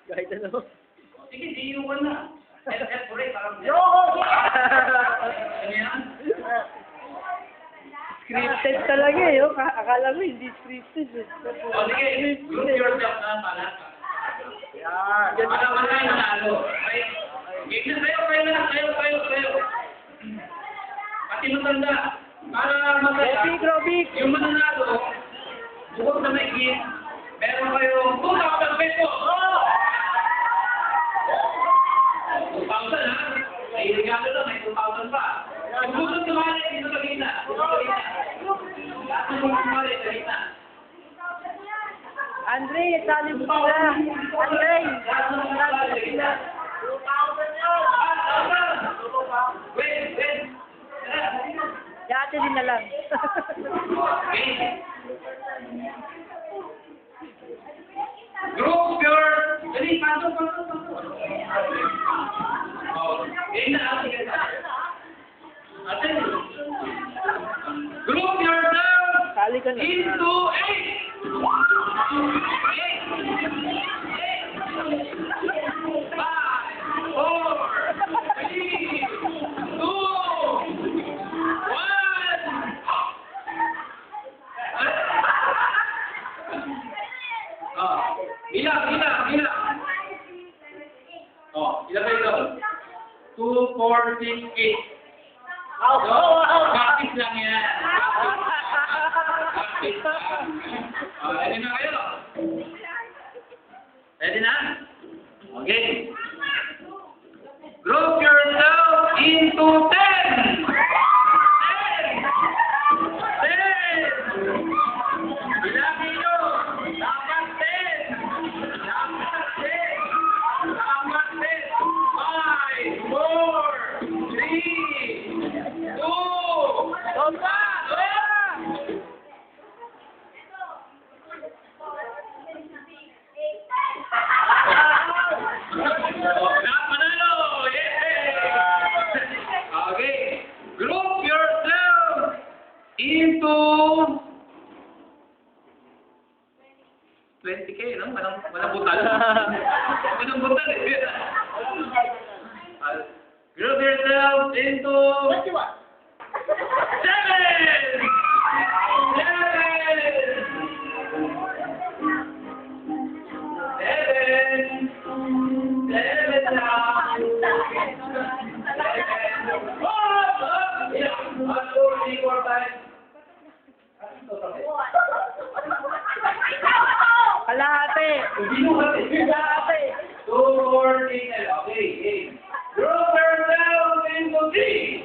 Kahit ano. Sige, di yung na. Scripted talaga eh. Oh. Akala mo hindi scripted eh. O sige, group yourself na pala. Yan. Para kayo nanalo. Game na kayo. Pati matanda. Para masaya. Robik! Yung mananalo, bukod na may game, meron kayong 2,000 pesos! 2,000 ha? May regalo na, may 2,000 pa. Kung gusto tumali, dito sa gitna. Andre, sali mo sila. Andre! Sali sila. Wait! Dati din na lang. Group your... Dali, pasok. Game na, sige na. Group yourself Sali ka na. into 8. Bilang. Oh, ilan kayo doon? 2, 4, 6, 8. Practice lang yan. Practice. Ready na kayo? Ready na? Okay. Group yourself into 10. 10. Bilangin nyo. Dapat 10. Dapat 10. Dapat 10. 5, 4, 3, 2, 1. Okay. Group yourself into 20K, no? Walang butal. Walang butal eh. Group yourself into 7! 7! Kalahati! Kalahati! 2, 4, 8, okay. Group yourself into 3!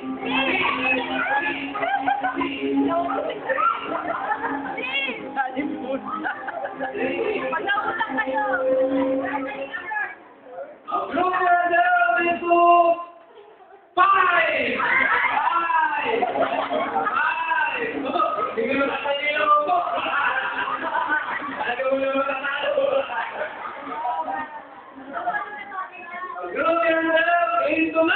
Group yourself into 5! 5! Sige mo na kayo mo. Talaga mo naman nanalo. Group yourself into 9!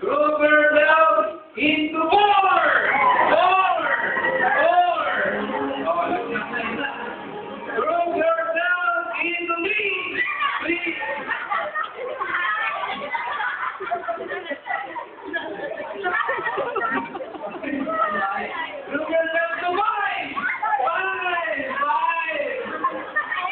Group yourself into 4! 4! 4! Group yourself into 3! 3! Group yourself to 5! 5! 5!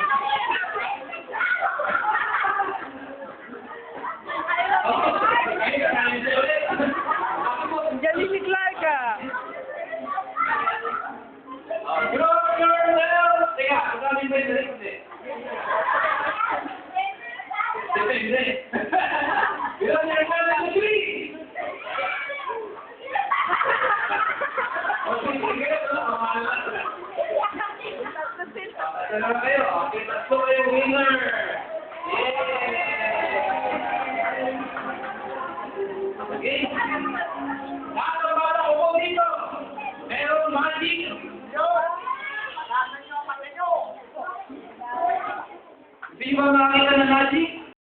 Dalawa kayo. Okay, tatlo kayo winner. Yay! Okay. Lahat ng bata upo dito. Meron magic. Hindi ba makakita ng magic?